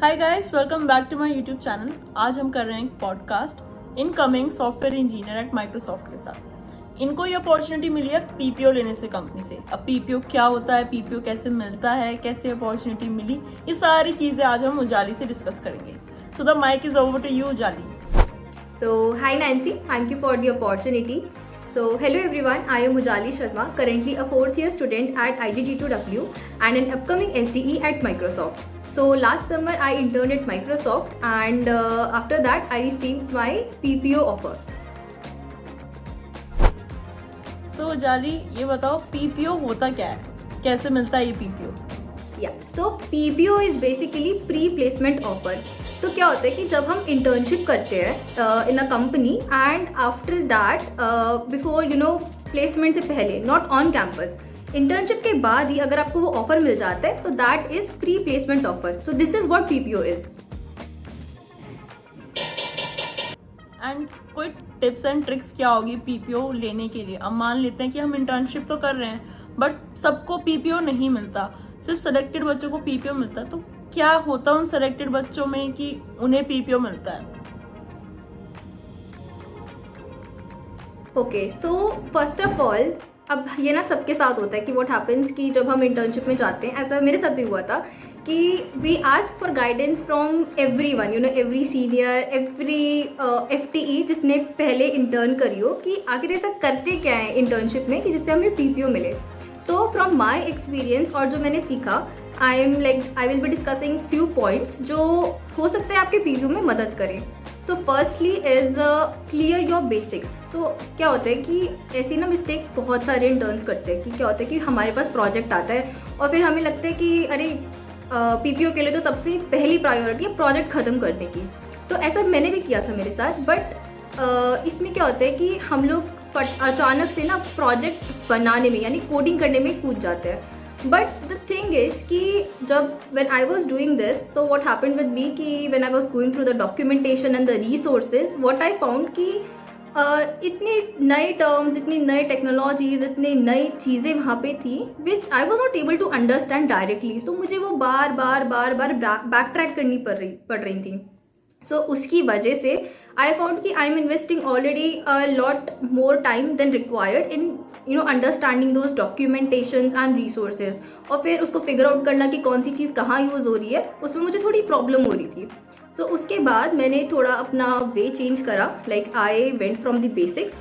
Hi guys, welcome back to my YouTube channel. आज हम कर रहे हैं एक podcast incoming software engineer at Microsoft के साथ। इनको ये अपॉर्चुनिटी मिली है पीपीओ लेने से कंपनी से। अब पीपीओ क्या होता है, पीपीओ कैसे मिलता है, कैसे अपॉर्चुनिटी मिली, ये सारी चीजें आज हम उजाली से डिस्कस करेंगे। So the mic is over to you Ujali. So, hi Nancy, thank you for the opportunity. So, hello everyone, I am Ujali Sharma, currently a 4th year student at IGG2W and an upcoming SDE at Microsoft. So, last summer I interned at Microsoft and after that I received my PPO offer. तो उजाली ये बताओ PPO होता क्या है, कैसे मिलता है ये PPO? Yeah, so PPO is basically pre-placement offer. तो क्या होता है कि जब हम इंटर्नशिप करते हैं in a company and after that before placement से पहले, नॉट ऑन कैंपस, इंटर्नशिप के बाद ही अगर आपको वो ऑफर मिल जाता है तो that is pre placement offer. So this is what PPO is. And कोई टिप्स एंड ट्रिक्स क्या होगी पीपीओ लेने के लिए? अब मान लेते हैं कि हम इंटर्नशिप तो कर रहे हैं बट सबको पीपीओ नहीं मिलता, सिर्फ सेलेक्टेड बच्चों को पीपीओ मिलता है। तो क्या होता है उन सेलेक्टेड बच्चों में कि उन्हें पीपीओ मिलता है? Okay, so first of all, अब ये ना सबके साथ होता है कि व्हाट हैपेंस कि जब हम इंटर्नशिप में जाते हैं, ऐसा मेरे साथ भी हुआ था कि we ask for guidance from everyone, every senior, every FTE जिसने पहले इंटर्न करी हो, कि आखिर ऐसा करते क्या है इंटर्नशिप में कि जिससे हमें पीपीओ मिले. सो फ्रॉम माई एक्सपीरियंस और जो मैंने सीखा, I will be discussing few points जो हो सकता है आपके पीपीओ में मदद करें. So firstly is clear your basics. तो क्या होता है कि ऐसी ना मिस्टेक बहुत सारे इंटर्न्स करते हैं कि क्या होता है कि हमारे पास प्रोजेक्ट आता है और फिर हमें लगता है कि अरे पीपीओ के लिए तो सबसे पहली प्रायोरिटी है प्रोजेक्ट ख़त्म करने की. तो ऐसा मैंने भी किया था मेरे साथ. बट इसमें क्या होता है कि हम लोग अचानक से ना प्रोजेक्ट बनाने में यानी कोडिंग करने में कूद जाते हैं. बट द थिंग इज कि जब when I was doing this, तो what happened with me कि when I was going through the documentation and the resources, what I found कि इतनी नए टर्म्स, इतनी नई टेक्नोलॉजीज, इतनी नई चीज़ें वहाँ पे थी which I was not able to understand directly. So मुझे वो बार बार बैक ट्रैक करनी पड़ रही थी. सो उसकी वजह से I found कि I'm investing already a lot more time than required in understanding those documentations and resources. और फिर उसको फिगर आउट करना कि कौन सी चीज़ कहाँ यूज़ हो रही है, उसमें मुझे थोड़ी प्रॉब्लम हो रही थी. सो उसके बाद मैंने थोड़ा अपना वे चेंज करा. Like I went from the basics,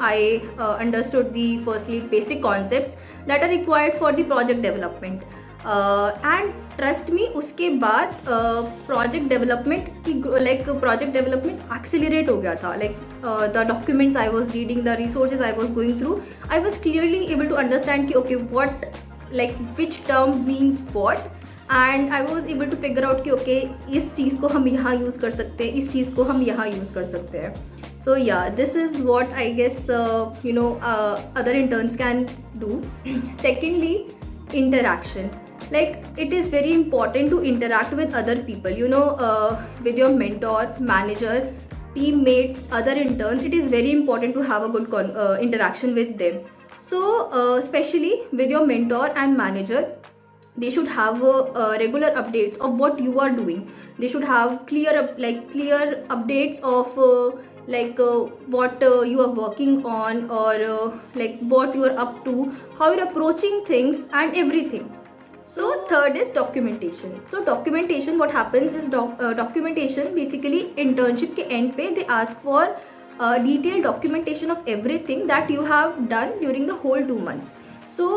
I understood the firstly basic concepts that are required for the project development. And trust me, उसके बाद प्रोजेक्ट डेवलपमेंट एक्सेलरेट हो गया था. Like the documents I was reading, the resources I was going through, I was clearly able to understand कि okay what, like which term means what, and I was able to figure out कि okay इस चीज़ को हम यहाँ use कर सकते हैं, इस चीज़ को हम यहाँ यूज़ कर सकते हैं. So yeah, this is what I guess other interns can do. Secondly, interaction. Like it is very important to interact with other people, with your mentor, manager, teammates, other interns. It is very important to have a good interaction with them. So especially with your mentor and manager, they should have regular updates of what you are doing. They should have clear updates of what you are working on, or like what you are up to, how you're approaching things and everything. So third is documentation. So documentation, what happens is documentation basically internship के end पे they ask for detailed documentation of everything that you have done during the whole 2 months. So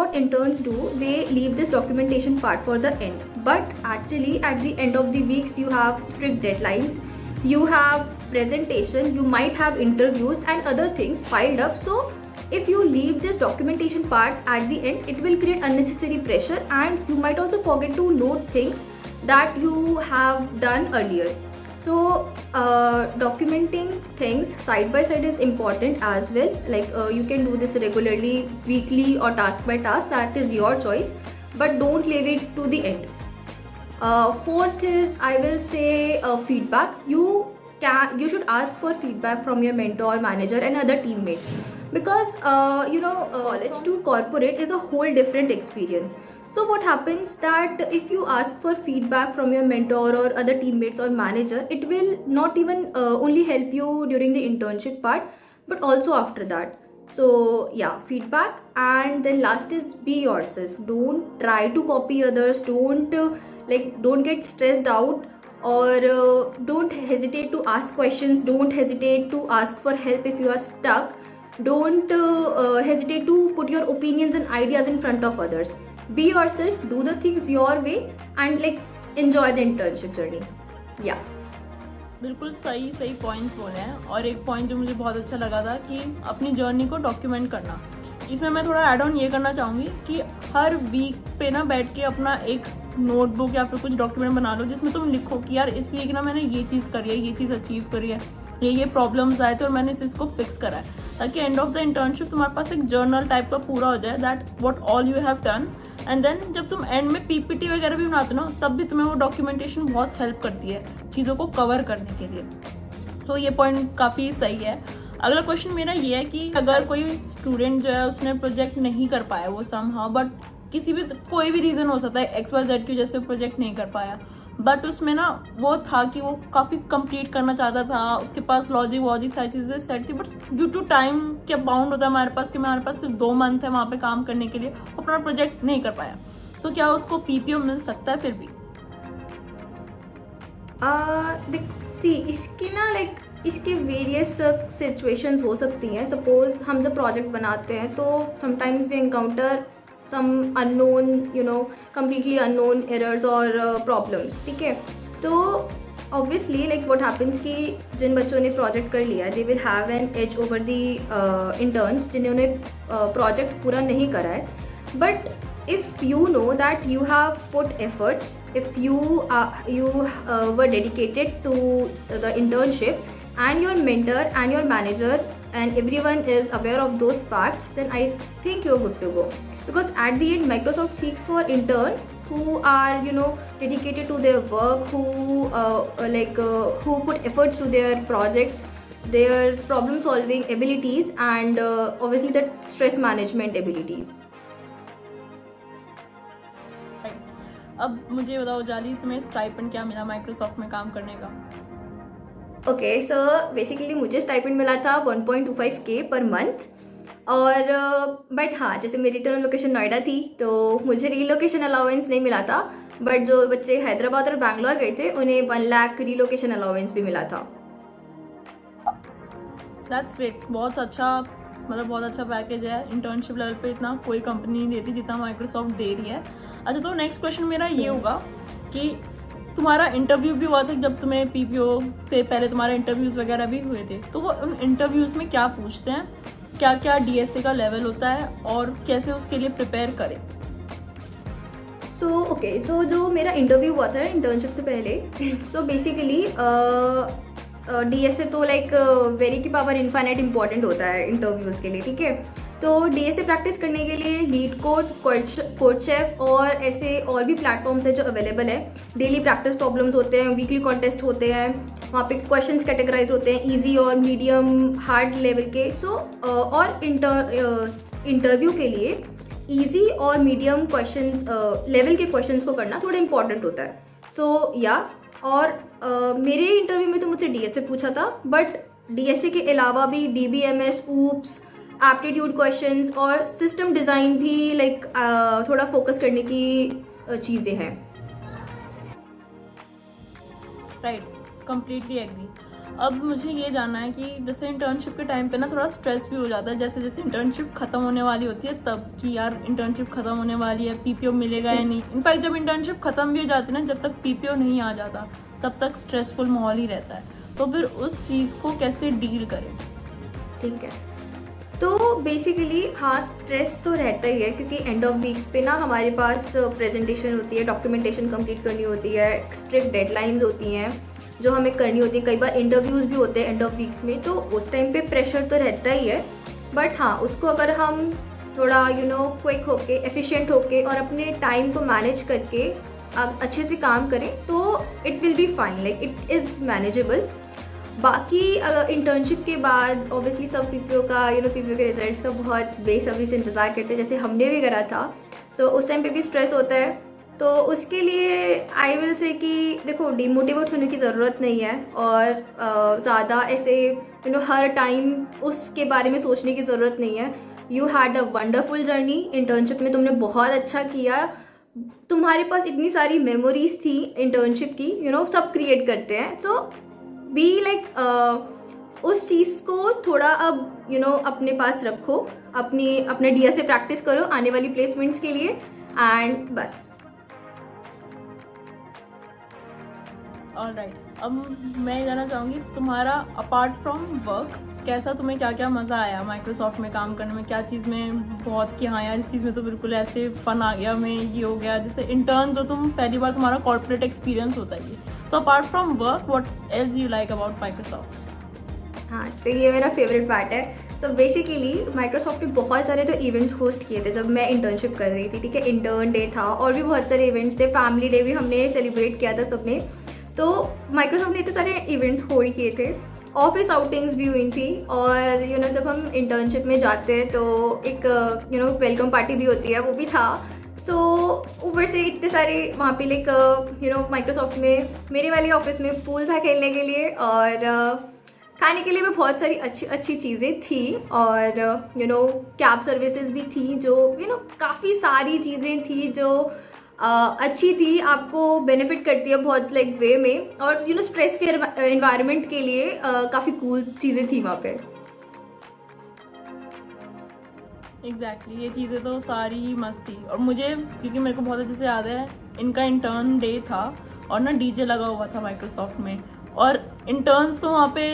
what interns do, they leave this documentation part for the end, but actually at the end of the weeks you have strict deadlines, you have presentation, you might have interviews and other things piled up. So if you leave this documentation part at the end, it will create unnecessary pressure and you might also forget to note things that you have done earlier. So documenting things side by side is important as well. Like you can do this regularly, weekly or task by task, that is your choice, but don't leave it to the end. Fourth is, I will say, feedback. You should ask for feedback from your mentor, manager and other teammates, because college to corporate is a whole different experience. So what happens that if you ask for feedback from your mentor or other teammates or manager, it will not even only help you during the internship part, but also after that. So yeah, feedback. And then last is be yourself. Don't try to copy others. Don't get stressed out, or don't hesitate to ask questions. Don't hesitate to ask for help if you are stuck. Don't hesitate to put your opinions and ideas in front of others. Be yourself, do the things your way, and like enjoy the internship journey. Yeah. बिल्कुल सही सही points बोले हैं। और एक point जो मुझे बहुत अच्छा लगा था कि अपनी जर्नी को डॉक्यूमेंट करना। इसमें मैं थोड़ा ऐड ऑन ये करना चाहूँगी कि हर वीक पे ना बैठ के अपना एक नोटबुक या फिर कुछ डॉक्यूमेंट बना लो जिसमें तुम लिखो कि यार इस वीक ना मैंने ये चीज़ करी है, ये चीज़ अचीव करी है, ये प्रॉब्लम्स आए थे और मैंने इस चीज़ को फिक्स करा है, ताकि एंड ऑफ द इंटर्नशिप तुम्हारे पास एक जर्नल टाइप का पूरा हो जाए that what all you have done. And then जब तुम एंड में पीपीटी वगैरह भी बनाते हो ना, तब भी तुम्हें वो डॉक्यूमेंटेशन बहुत हेल्प करती है चीज़ों को कवर करने के लिए। सो ये पॉइंट काफ़ी सही है। अगला क्वेश्चन मेरा ये है कि अगर कोई स्टूडेंट जो है उसने प्रोजेक्ट नहीं कर पाया, वो समहाउ बट कोई भी रीज़न हो सकता है XYZ की वजह से प्रोजेक्ट नहीं कर पाया, बट उसमें ना वो था कि वो काफ़ी कंप्लीट करना चाहता था, उसके पास लॉजिक वॉजिक सारी चीज़ें सेट थी, बट ड्यू टू टाइम क्या बाउंड होता है हमारे पास कि हमारे पास सिर्फ 2 मंथ है वहाँ पे काम करने के लिए, अपना प्रोजेक्ट नहीं कर पाया, तो क्या उसको PPO मिल सकता है फिर भी? इसकी ना इसके वेरियस सिचुएशंस हो सकती हैं। सपोज हम जब प्रोजेक्ट बनाते हैं तो sometimes we encounter some unknown completely unknown errors और प्रॉब्लम्स, ठीक है। तो ऑब्वियसली व्हाट हैपन्स कि जिन बच्चों ने प्रोजेक्ट कर लिया, they will have an edge over the interns जिन्होंने प्रोजेक्ट पूरा नहीं करा है। But if you know that you have put efforts, if you were dedicated to the internship, and your mentor and your manager and everyone is aware of those facts, then I think you're good to go. Because at the end, Microsoft seeks for interns who are dedicated to their work, who put efforts to their projects, their problem solving abilities, and obviously the stress management abilities. अब मुझे बताओ जाली, तुम्हें stipend क्या मिला Microsoft में काम करने का? ओके, सो बेसिकली मुझे स्टाइपेंड मिला था 1.25K पर मंथ। और बट हाँ, जैसे मेरी तो लोकेशन नोएडा थी तो मुझे रीलोकेशन अलाउंस नहीं मिला था, बट जो बच्चे हैदराबाद और बैंगलोर गए थे उन्हें 1 लाख रीलोकेशन अलाउंस भी मिला था। दैट्स ग्रेट, बहुत अच्छा, मतलब बहुत अच्छा पैकेज है। इंटर्नशिप लेवल पे इतना कोई कंपनी नहीं देती जितना माइक्रोसॉफ्ट दे रही है। अच्छा, तो नेक्स्ट क्वेश्चन मेरा ये होगा कि तुम्हारा इंटरव्यू भी हुआ था, जब तुम्हें PPO से पहले तुम्हारे इंटरव्यूज़ वगैरह भी हुए थे, तो वो उन इंटरव्यूज़ में क्या पूछते हैं, क्या क्या DSA का लेवल होता है और कैसे उसके लिए प्रिपेयर करें? सो जो मेरा इंटरव्यू हुआ था इंटर्नशिप से पहले, सो बेसिकली DSA तो वेरी की पावर इनफाइनाइट इंपॉर्टेंट होता है इंटरव्यूज़ के लिए, ठीक है। तो DSA प्रैक्टिस करने के लिए LeetCode, कोडशेफ और ऐसे और भी प्लेटफॉर्म्स है जो अवेलेबल है। डेली प्रैक्टिस प्रॉब्लम्स होते हैं, वीकली कॉन्टेस्ट होते हैं, वहाँ पे क्वेश्चंस कैटेगराइज होते हैं इजी और मीडियम हार्ड लेवल के। और इंटरव्यू के लिए इजी और मीडियम क्वेश्चंस लेवल के क्वेश्चंस को करना थोड़ा इंपॉर्टेंट होता है। और मेरे इंटरव्यू में तो मुझसे DSA पूछा था, बट DSA के अलावा भी DBMS, ऊप्स, एप्टीट्यूड क्वेश्चंस और सिस्टम डिज़ाइन भी थोड़ा फोकस करने की चीज़ें हैं। Right, completely agree. अब मुझे ये जानना है कि जैसे इंटर्नशिप के टाइम पे ना थोड़ा स्ट्रेस भी हो जाता है, जैसे जैसे इंटर्नशिप खत्म होने वाली होती है तब कि यार इंटर्नशिप खत्म होने वाली है, PPO मिलेगा या नहीं। इनफैक्ट जब इंटर्नशिप खत्म भी हो जाती है ना, जब तक PPO नहीं आ जाता तब तक स्ट्रेसफुल माहौल ही रहता है। तो फिर उस चीज़ को कैसे डील करें? ठीक है, तो बेसिकली हाँ, स्ट्रेस तो रहता ही है क्योंकि एंड ऑफ वीक्स पे ना हमारे पास प्रेजेंटेशन होती है, डॉक्यूमेंटेशन कंप्लीट करनी होती है, स्ट्रिक्ट डेडलाइंस होती हैं जो हमें करनी होती है। कई बार इंटरव्यूज़ भी होते हैं एंड ऑफ वीक्स में, तो उस टाइम पे प्रेशर तो रहता ही है। बट हाँ, उसको अगर हम थोड़ा क्विक होके, एफिशिएंट होके और अपने टाइम को मैनेज करके अच्छे से काम करें तो it will be fine, it is manageable. बाकी इंटर्नशिप के बाद ऑब्वियसली सब PPO के रिजल्ट्स का बहुत बेसब्री से इंतज़ार करते हैं, जैसे हमने भी करा था। सो उस टाइम पे भी स्ट्रेस होता है। तो उसके लिए आई विल से कि देखो डिमोटिवेट होने की ज़रूरत नहीं है, और ज़्यादा ऐसे हर टाइम उसके बारे में सोचने की ज़रूरत नहीं है। You had a wonderful journey internship में, तुमने बहुत अच्छा किया, तुम्हारे पास इतनी सारी मेमोरीज थी इंटर्नशिप की, सब क्रिएट करते हैं। सो बी लाइक उस चीज़ को थोड़ा अब अपने पास रखो, अपने डिया से प्रैक्टिस करो आने वाली प्लेसमेंट्स के लिए, एंड बस। ऑलराइट, अब मैं जानना चाहूँगी तुम्हारा अपार्ट फ्रॉम वर्क कैसा, तुम्हें क्या क्या मज़ा आया माइक्रोसॉफ्ट में काम करने में, क्या चीज़ में बहुत कि हाँ यार इस चीज़ में तो बिल्कुल ऐसे फन आ गया, मैं ये हो गया, जैसे इंटर्न जो तुम पहली बार तुम्हारा कॉर्पोरेट एक्सपीरियंस होता है ये, तो apart from work what else you like about Microsoft? हाँ, तो ये मेरा फेवरेट पार्ट है। तो बेसिकली माइक्रोसॉफ्ट ने बहुत सारे तो इवेंट्स होस्ट किए थे जब मैं इंटर्नशिप कर रही थी, ठीक है। इंटर्न डे था और भी बहुत सारे इवेंट्स थे, फैमिली डे भी हमने सेलिब्रेट किया था सबने। तो माइक्रोसॉफ्ट ने इतने सारे इवेंट्स होल्ड किए थे, ऑफिस आउटिंग्स भी हुई थी, और जब हम इंटर्नशिप में जाते हैं तो एक वेलकम पार्टी भी होती है, वो भी था। तो ऊपर से इतने सारे वहाँ पे लाइक माइक्रोसॉफ्ट में मेरे वाले ऑफिस में पूल था खेलने के लिए, और खाने के लिए भी बहुत सारी अच्छी अच्छी चीज़ें थी, और कैब सर्विसेज भी थी, जो काफ़ी सारी चीज़ें थी जो अच्छी थी, आपको बेनिफिट करती है बहुत लाइक वे में, और स्ट्रेस फ्री एनवायरनमेंट के लिए काफ़ी कूल चीज़ें थी वहाँ पे। एग्जैक्टली, ये चीज़ें तो सारी ही मस्त थी। और मुझे क्योंकि मेरे को बहुत अच्छे से याद है, इनका इंटर्न डे था और ना डीजे लगा हुआ था माइक्रोसॉफ्ट में, और इंटर्न्स तो वहाँ पे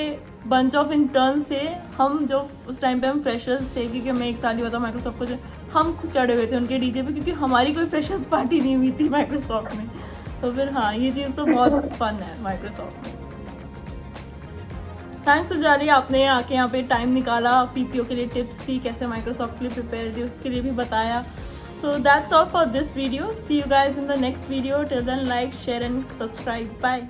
बंच ऑफ इंटर्न थे, हम जो उस टाइम पे हम फ्रेशर्स थे, क्योंकि हमें एक साल ही हुआ था माइक्रोसॉफ्ट को, जो हम चढ़े हुए थे उनके डीजे पे, क्योंकि हमारी कोई फ्रेशर्स पार्टी नहीं हुई थी माइक्रोसॉफ्ट में। तो फिर हाँ, ये चीज़ तो बहुत फन है माइक्रोसॉफ्ट में। थैंक्स सुजाली, आपने आके यहाँ पे टाइम निकाला, पीपीओ के लिए टिप्स थी, कैसे माइक्रोसॉफ्ट के लिए प्रिपेयर थी उसके लिए भी बताया। So that's all for this video, see you guys in the next video, till then like share and subscribe, bye.